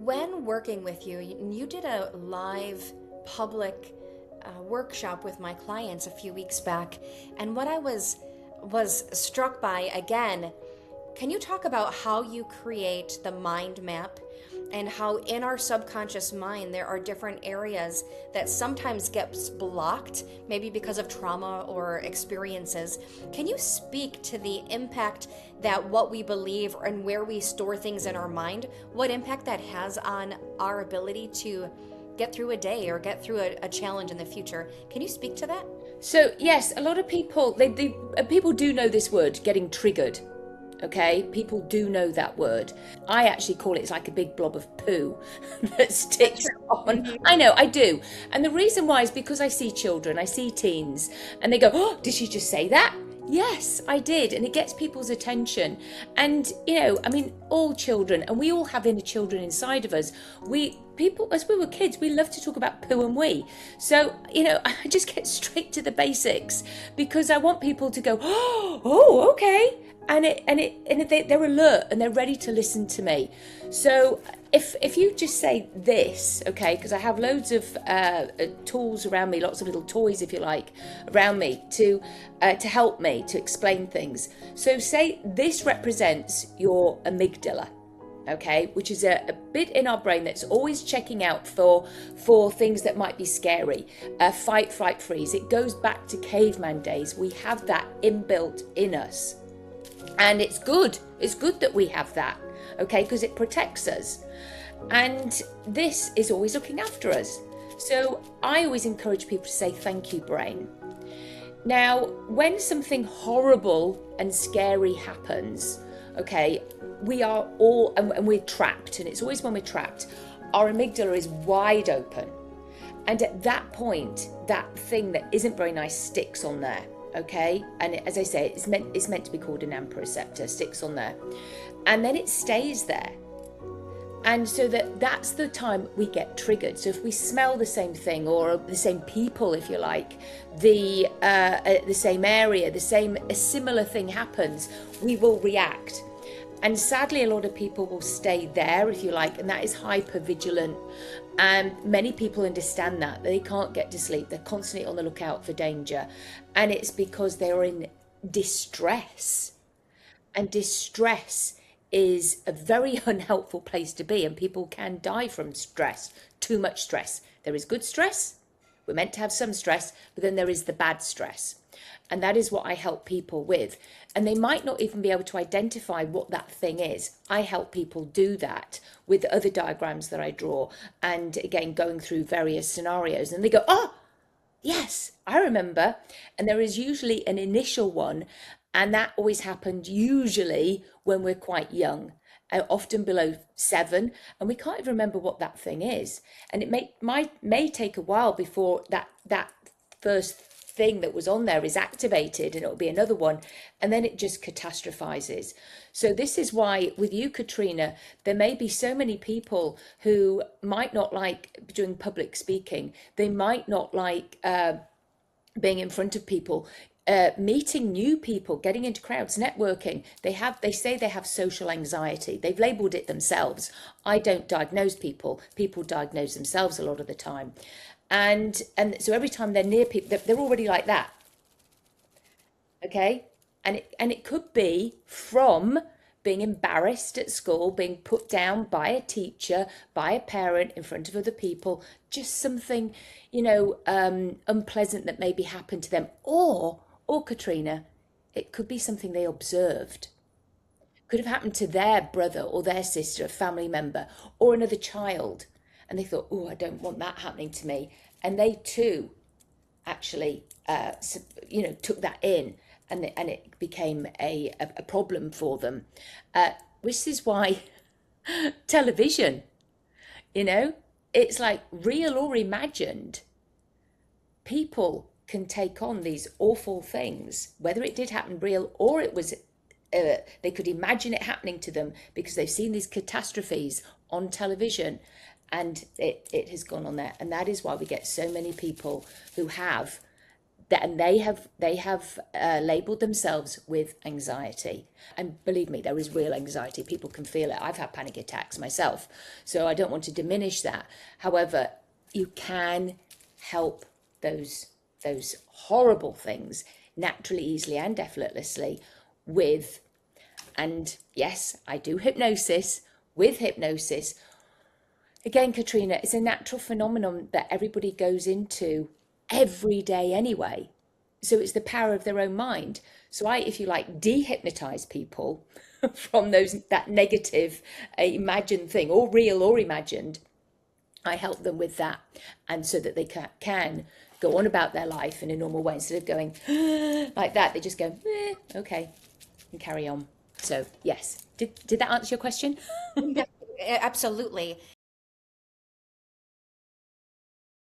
when working with you, you did a live public workshop with my clients a few weeks back, and what I was struck by again. Can you talk about how you create the mind map and how in our subconscious mind there are different areas that sometimes gets blocked, maybe because of trauma or experiences? Can you speak to the impact that what we believe and where we store things in our mind, what impact that has on our ability to get through a day or get through a challenge in the future? Can you speak to that? So yes, a lot of people people do know this word, getting triggered. Okay, people do know that word. I actually call it, it's like a big blob of poo that sticks on. I know, I do. And the reason why is because I see children, I see teens, and they go, "Oh, did she just say that?" Yes, I did. And it gets people's attention. And, I mean, all children, and we all have inner children inside of us. People, as we were kids, we love to talk about poo and wee. So, I just get straight to the basics because I want people to go, "Oh, okay." They're alert and they're ready to listen to me. So if you just say this, okay, because I have loads of tools around me, lots of little toys, if you like, around me to help me to explain things. So say this represents your amygdala. Okay, which is a bit in our brain that's always checking out for things that might be scary. Fight, flight, freeze. It goes back to caveman days. We have that inbuilt in us. And it's good that we have that, okay, because it protects us. And this is always looking after us. So I always encourage people to say, "Thank you, brain." Now, when something horrible and scary happens, okay, we are all, and we're trapped, and it's always when we're trapped, our amygdala is wide open. And at that point, that thing that isn't very nice sticks on there. Okay, and as I say, it's meant to be called an receptor, sticks on there, and then it stays there. And so that's the time we get triggered. So if we smell the same thing or the same people, if you like, the same area, a similar thing happens, we will react. And sadly, a lot of people will stay there, if you like, and that is hypervigilant. And many people understand that. They can't get to sleep. They're constantly on the lookout for danger. And it's because they're in distress. And distress is a very unhelpful place to be. And people can die from stress, too much stress. There is good stress. We're meant to have some stress, but then there is the bad stress. And that is what I help people with. And they might not even be able to identify what that thing is. I help people do that with other diagrams that I draw. And again, going through various scenarios. And they go, "Oh, yes, I remember." And there is usually an initial one. And that always happened usually when we're quite young, often below 7. And we can't even remember what that thing is. And it may take a while before that first thing that was on there is activated, and it'll be another one, and then it just catastrophizes. So this is why with you, Katrina, there may be so many people who might not like doing public speaking. They might not like being in front of people, meeting new people, getting into crowds, networking. They say they have social anxiety. They've labeled it themselves. I don't diagnose people. People diagnose themselves a lot of the time. And so every time they're near people, they're already like that. Okay? And it could be from being embarrassed at school, being put down by a teacher, by a parent, in front of other people, just something, unpleasant that maybe happened to them. Or Katrina, it could be something they observed. Could have happened to their brother or their sister, a family member, or another child. And they thought, "Oh, I don't want that happening to me." And they too actually, took that in, and it became a problem for them. Which is why television, it's like real or imagined. People can take on these awful things, whether it did happen real or it was they could imagine it happening to them because they've seen these catastrophes on television, and it has gone on there. And that is why we get so many people who have and they have labeled themselves with anxiety. And believe me, there is real anxiety. People can feel it. I've had panic attacks myself, so I don't want to diminish that. However, you can help those horrible things naturally, easily, and effortlessly with, and yes, I do hypnosis. With hypnosis, again, Katrina, it's a natural phenomenon that everybody goes into every day anyway. So it's the power of their own mind. So I, if you like, dehypnotize people from that negative imagined thing, or real or imagined. I help them with that, and so that they can go on about their life in a normal way. Instead of going like that, they just go, okay, and carry on. So yes, did that answer your question? Absolutely.